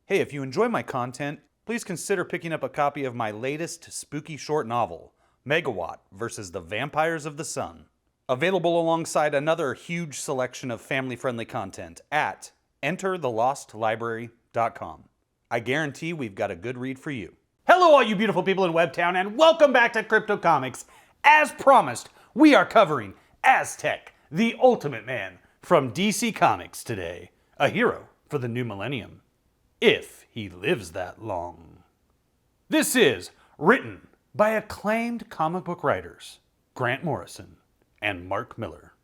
Hey, if you enjoy my content, please consider picking up a copy of my latest spooky short novel, Megawatt versus the Vampires of the Sun. Available alongside another huge selection of family-friendly content at enterthelostlibrary.com. I guarantee we've got a good read for you. Hello, all you beautiful people in Webtown, and welcome back to Crypto Comics. As promised, we are covering Aztec, the Ultimate Man from DC Comics today, a hero for the new millennium, if he lives that long. This is written by acclaimed comic book writers Grant Morrison and Mark Miller.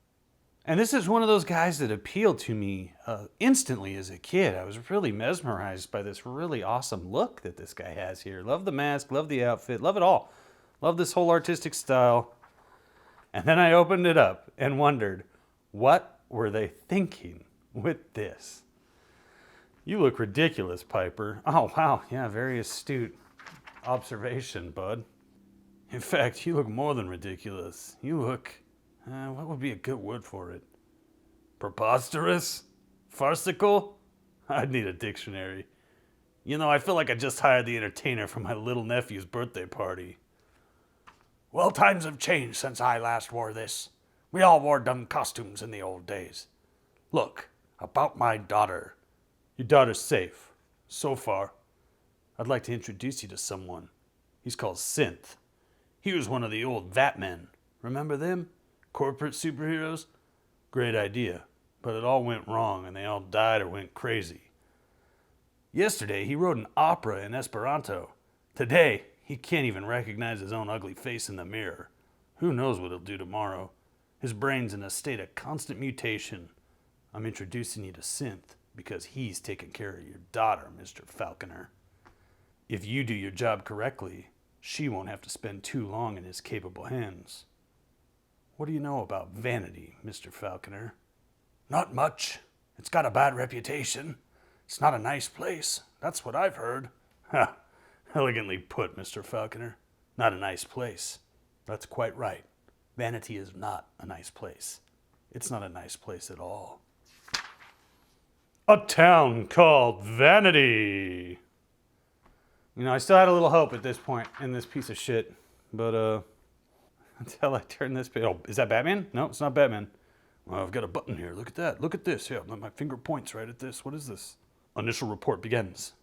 And this is one of those guys that appealed to me instantly as a kid. I was really mesmerized by this really awesome look that this guy has here. Love the mask, love the outfit, love it all. Love this whole artistic style. And then I opened it up and wondered, what were they thinking with this? You look ridiculous, Piper. Oh, wow. Yeah, very astute observation, bud. In fact, you look more than ridiculous. You look... what would be a good word for it? Preposterous? Farcical? I'd need a dictionary. You know, I feel like I just hired the entertainer for my little nephew's birthday party. Well, times have changed since I last wore this. We all wore dumb costumes in the old days. Look, about my daughter. Your daughter's safe. So far. I'd like to introduce you to someone. He's called Synth. He was one of the old Vatmen. Remember them? Corporate superheroes? Great idea. But it all went wrong and they all died or went crazy. Yesterday, he wrote an opera in Esperanto. Today, he can't even recognize his own ugly face in the mirror. Who knows what he'll do tomorrow? His brain's in a state of constant mutation. I'm introducing you to Synth because he's taking care of your daughter, Mr. Falconer. If you do your job correctly, she won't have to spend too long in his capable hands. What do you know about Vanity, Mr. Falconer? Not much. It's got a bad reputation. It's not a nice place. That's what I've heard. Ha! Elegantly put, Mr. Falconer. Not a nice place. That's quite right. Vanity is not a nice place. It's not a nice place at all. A town called Vanity. You know, I still had a little hope at this point in this piece of shit, but until I turn this page. Oh, is that Batman? No, it's not Batman. Well, I've got a button here. Look at that. Look at this. Yeah, my finger points right at this. What is this? Initial report begins.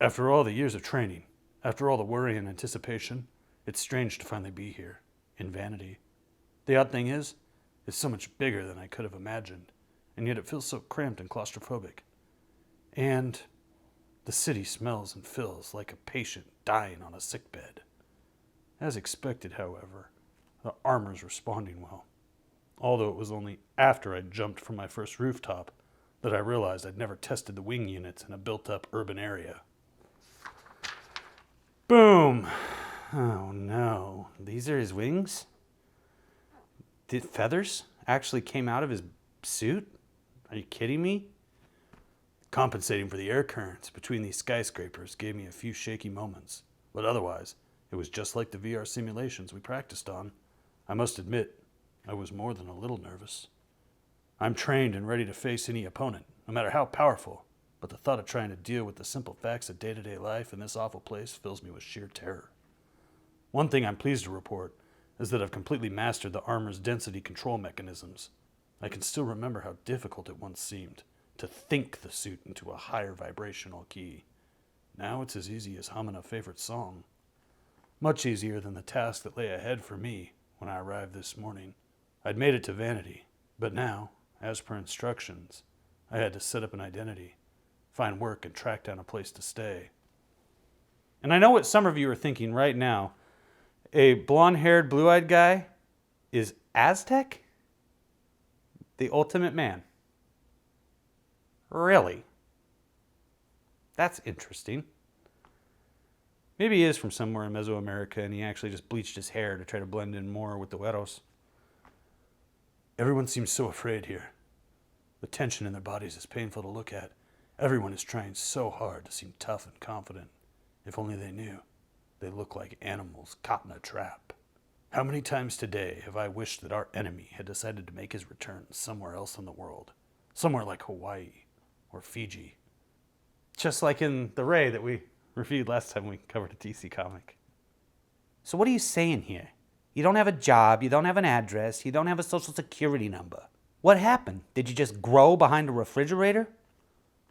After all the years of training, after all the worry and anticipation, it's strange to finally be here, in Vanity. The odd thing is, it's so much bigger than I could have imagined, and yet it feels so cramped and claustrophobic. And the city smells and feels like a patient dying on a sickbed. As expected, however, the armor's responding well. Although it was only after I jumped from my first rooftop that I realized I'd never tested the wing units in a built-up urban area. Boom! Oh no. These are his wings? The feathers actually came out of his suit? Are you kidding me? Compensating for the air currents between these skyscrapers gave me a few shaky moments, but otherwise, it was just like the VR simulations we practiced on. I must admit, I was more than a little nervous. I'm trained and ready to face any opponent, no matter how powerful, but the thought of trying to deal with the simple facts of day-to-day life in this awful place fills me with sheer terror. One thing I'm pleased to report is that I've completely mastered the armor's density control mechanisms. I can still remember how difficult it once seemed to think the suit into a higher vibrational key. Now it's as easy as humming a favorite song. Much easier than the task that lay ahead for me when I arrived this morning. I'd made it to Vanity, but now, as per instructions, I had to set up an identity, find work, and track down a place to stay. And I know what some of you are thinking right now. A blonde-haired, blue-eyed guy is Aztec? The Ultimate Man. Really? That's interesting. Maybe he is from somewhere in Mesoamerica and he actually just bleached his hair to try to blend in more with the güeros. Everyone seems so afraid here. The tension in their bodies is painful to look at. Everyone is trying so hard to seem tough and confident. If only they knew. They look like animals caught in a trap. How many times today have I wished that our enemy had decided to make his return somewhere else in the world? Somewhere like Hawaii or Fiji. Just like in the Ray that we reviewed last time we covered a DC comic. So what are you saying here? You don't have a job, you don't have an address, you don't have a social security number. What happened? Did you just grow behind a refrigerator?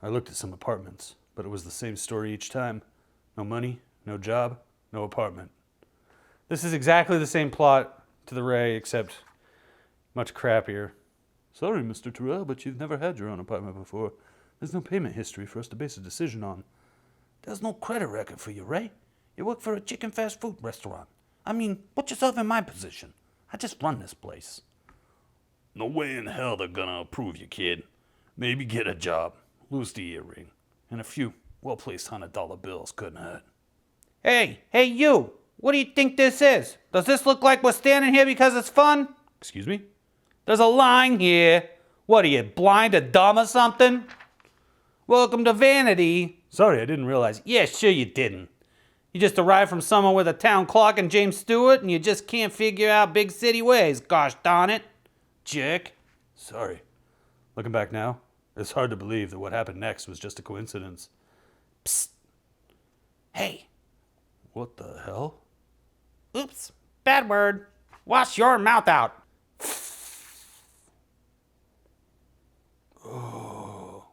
I looked at some apartments, but it was the same story each time. No money, no job, no apartment. This is exactly the same plot to the Ray, except much crappier. Sorry, Mr. Terrell, but you've never had your own apartment before. There's no payment history for us to base a decision on. There's no credit record for you, Ray. You work for a chicken fast food restaurant. I mean, put yourself in my position. I just run this place. No way in hell they're gonna approve you, kid. Maybe get a job, lose the earring, and a few well-placed $100 bills couldn't hurt. Hey you! What do you think this is? Does this look like we're standing here because it's fun? Excuse me? There's a line here. What are you, blind or dumb or something? Welcome to Vanity. Sorry, I didn't realize. Yeah, sure you didn't. You just arrived from somewhere with a town clock and James Stewart, and you just can't figure out big city ways. Gosh darn it. Jerk. Sorry. Looking back now, it's hard to believe that what happened next was just a coincidence. Psst. Hey. What the hell? Oops. Bad word. Wash your mouth out. Oh.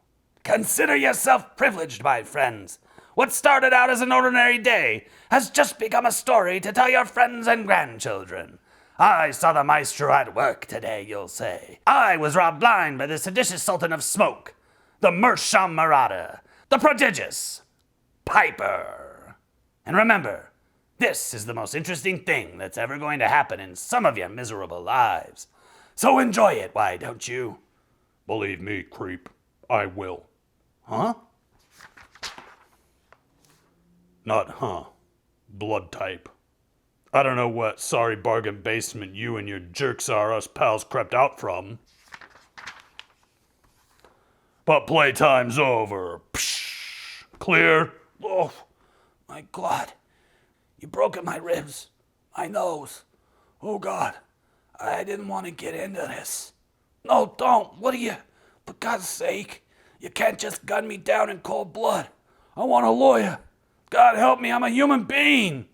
Consider yourself privileged, my friends. What started out as an ordinary day has just become a story to tell your friends and grandchildren. I saw the maestro at work today, you'll say. I was robbed blind by the seditious sultan of smoke, the Mersham Marauder, the prodigious Piper. And remember, this is the most interesting thing that's ever going to happen in some of your miserable lives. So enjoy it, why don't you? Believe me, creep, I will. Huh? Not huh. Blood type. I don't know what sorry bargain basement you and your jerks are us pals crept out from. But playtime's over. Psh, clear? Oh, my God. You broke my ribs. My nose. Oh, God. I didn't want to get into this. No, don't. What are you? For God's sake. You can't just gun me down in cold blood. I want a lawyer. God help me, I'm a human being.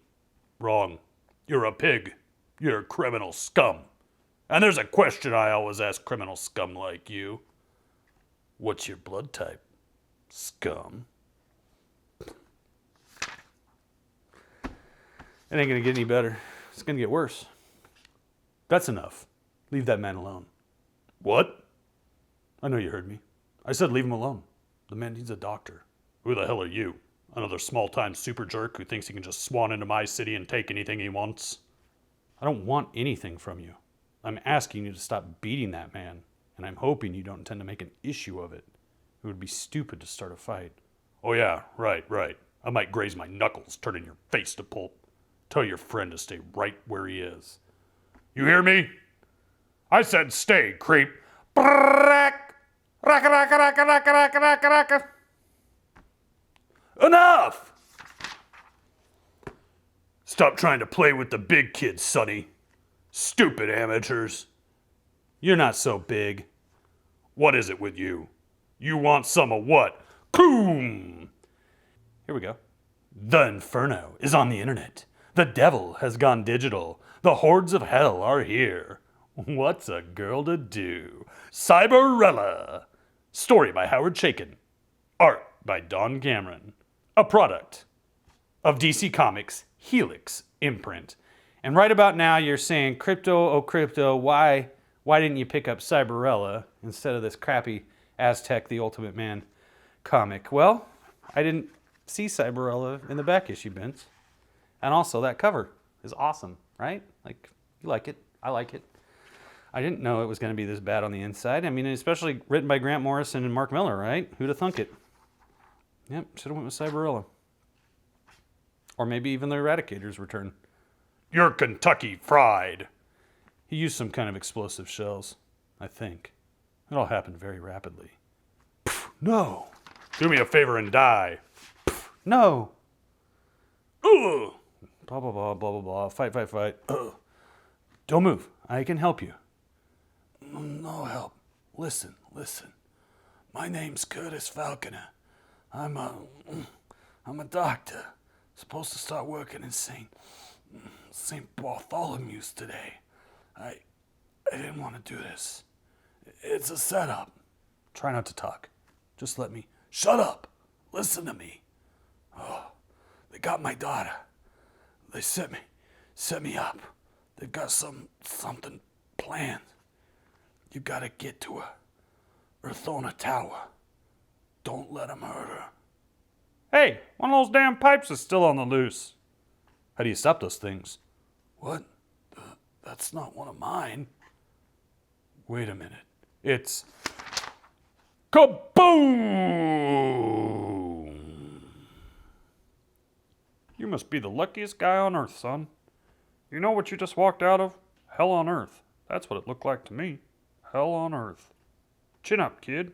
Wrong. You're a pig. You're criminal scum. And there's a question I always ask criminal scum like you. What's your blood type, scum? It ain't gonna get any better. It's gonna get worse. That's enough. Leave that man alone. What? I know you heard me. I said leave him alone. The man needs a doctor. Who the hell are you? Another small-time super jerk who thinks he can just swan into my city and take anything he wants? I don't want anything from you. I'm asking you to stop beating that man, and I'm hoping you don't intend to make an issue of it. It would be stupid to start a fight. Oh yeah, right. I might graze my knuckles, turning your face to pulp. Tell your friend to stay right where he is. You hear me? I said stay, creep. Enough! Stop trying to play with the big kids, Sonny. Stupid amateurs. You're not so big. What is it with you? You want some of what? Coom! Here we go. The Inferno is on the internet. The devil has gone digital. The hordes of hell are here. What's a girl to do? Cyberella. Story by Howard Chaykin. Art by Don Cameron. A product of DC Comics Helix imprint. And right about now you're saying, Crypto, oh Crypto, why didn't you pick up Cyberella instead of this crappy Aztec, the Ultimate Man comic? Well, I didn't see Cyberella in the back issue bins. And also that cover is awesome, right? Like, you like it, I like it. I didn't know it was going to be this bad on the inside. I mean, especially written by Grant Morrison and Mark Miller, right? Who'd have thunk it? Yep, should have went with Cyberella. Or maybe even the Eradicator's return. You're Kentucky Fried. He used some kind of explosive shells, I think. It all happened very rapidly. No. Do me a favor and die. No. Ugh. Blah, blah, blah, blah, blah, blah. Fight. Ugh. Don't move. I can help you. No help. Listen. My name's Curtis Falconer. I'm a doctor. Supposed to start working in St. Bartholomew's today. I didn't want to do this. It's a setup. Try not to talk. Just let me. Shut up. Listen to me. Oh, they got my daughter. They set me up. They've got something planned. You gotta get to her. Earthona Tower. Don't let them hurt her. Hey, one of those damn pipes is still on the loose. How do you stop those things? What? That's not one of mine. Wait a minute. It's kaboom! You must be the luckiest guy on earth, son. You know what you just walked out of? Hell on earth. That's what it looked like to me. Hell on earth. Chin up, kid.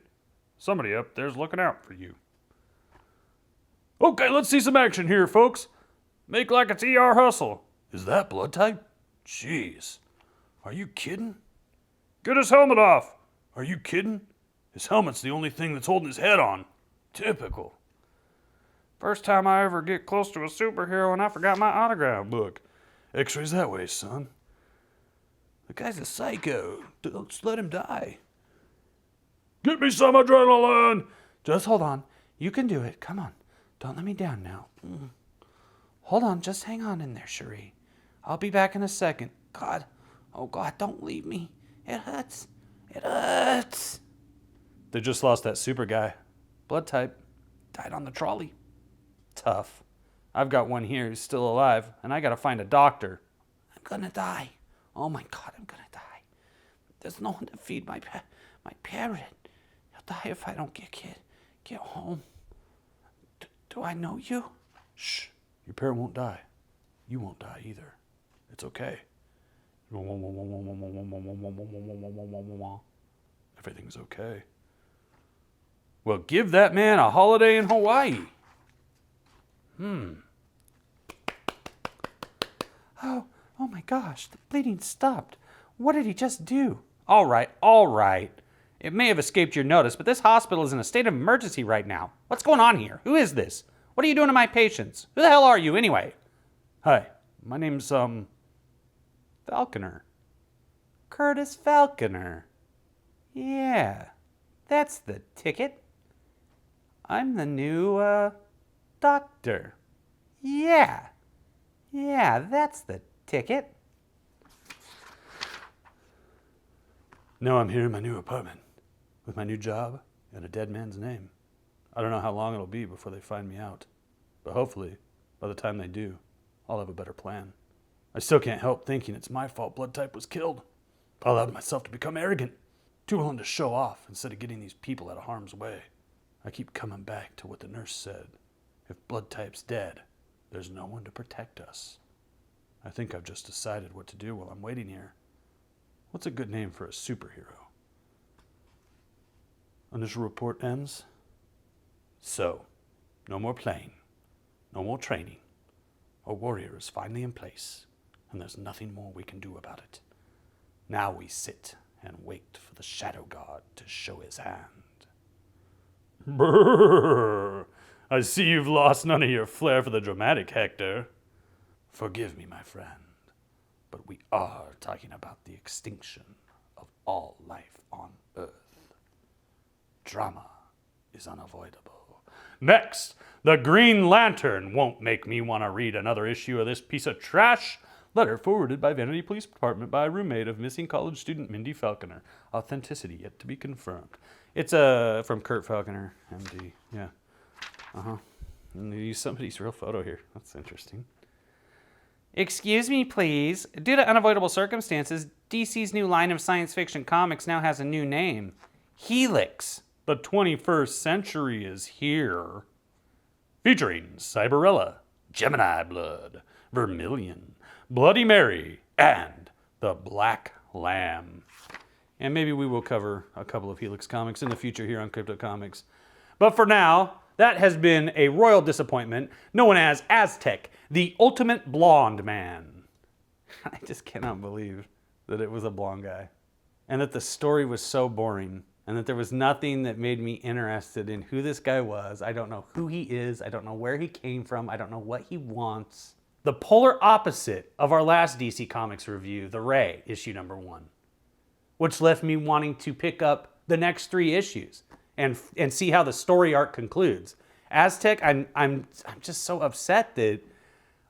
Somebody up there's looking out for you. Okay, let's see some action here, folks. Make like it's ER Hustle. Is that blood type? Jeez. Are you kidding? Get his helmet off. Are you kidding? His helmet's the only thing that's holding his head on. Typical. First time I ever get close to a superhero and I forgot my autograph book. X-rays that way, son. The guy's a psycho. Just let him die. Get me some adrenaline! Just hold on. You can do it. Come on. Don't let me down now. Hold on. Just hang on in there, Cherie. I'll be back in a second. God. Oh, God, don't leave me. It hurts. It hurts. They just lost that super guy. Blood type. Died on the trolley. Tough. I've got one here who's still alive, and I gotta find a doctor. I'm gonna die. Oh my God, I'm gonna die. There's no one to feed my parrot. He'll die if I don't get home. Do I know you? Shh. Your parrot won't die. You won't die either. It's okay. Everything's okay. Well, give that man a holiday in Hawaii. Oh my gosh, the bleeding stopped. What did he just do? All right. It may have escaped your notice, but this hospital is in a state of emergency right now. What's going on here? Who is this? What are you doing to my patients? Who the hell are you anyway? Hi, my name's, Falconer. Curtis Falconer. Yeah, that's the ticket. I'm the new, doctor. Yeah, that's the ticket. Now I'm here in my new apartment with my new job and a dead man's name. I don't know how long it'll be before they find me out, but hopefully, by the time they do, I'll have a better plan. I still can't help thinking it's my fault blood type was killed. I allowed myself to become arrogant, too willing to show off instead of getting these people out of harm's way. I keep coming back to what the nurse said. If blood type's dead, there's no one to protect us. I think I've just decided what to do while I'm waiting here. What's a good name for a superhero? Initial report ends. So, no more playing, no more training. A warrior is finally in place, and there's nothing more we can do about it. Now we sit and wait for the Shadow God to show his hand. Brrr. I see you've lost none of your flair for the dramatic, Hector. Forgive me, my friend, but we are talking about the extinction of all life on Earth. Drama is unavoidable. Next, the Green Lantern won't make me want to read another issue of this piece of trash. Letter forwarded by Vanity Police Department by a roommate of missing college student Mindy Falconer. Authenticity yet to be confirmed. It's from Kurt Falconer, MD. Yeah. And they use somebody's real photo here. That's interesting. Excuse me, please. Due to unavoidable circumstances, DC's new line of science fiction comics now has a new name. Helix. The 21st century is here. Featuring Cyberella, Gemini Blood, Vermilion, Bloody Mary, and the Black Lamb. And maybe we will cover a couple of Helix comics in the future here on Crypto Comics. But for now, that has been a royal disappointment, known as Aztek, the ultimate blonde man. I just cannot believe that it was a blonde guy. And that the story was so boring. and that there was nothing that made me interested in who this guy was. I don't know who he is. I don't know where he came from. I don't know what he wants. The polar opposite of our last DC Comics review, The Ray, issue number 1, which left me wanting to pick up the next 3 issues and see how the story arc concludes. Aztec, I'm just so upset that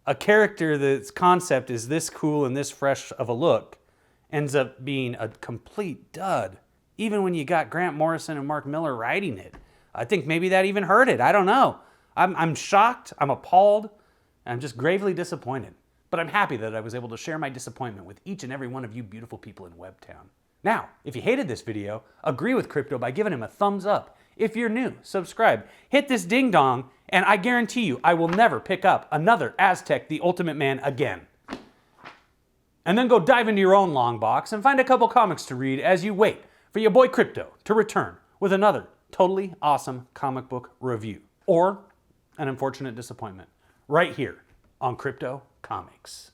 a character that's concept is this cool and this fresh of a look ends up being a complete dud. Even when you got Grant Morrison and Mark Miller writing it. I think maybe that even hurt it. I don't know. I'm shocked. I'm appalled. I'm just gravely disappointed. But I'm happy that I was able to share my disappointment with each and every one of you beautiful people in Webtown. Now, if you hated this video, agree with Crypto by giving him a thumbs up. If you're new, subscribe. Hit this ding dong, and I guarantee you I will never pick up another Aztec the Ultimate Man again. And then go dive into your own long box and find a couple comics to read as you wait for your boy Crypto to return with another totally awesome comic book review. Or an unfortunate disappointment. Right here on Crypto Comics.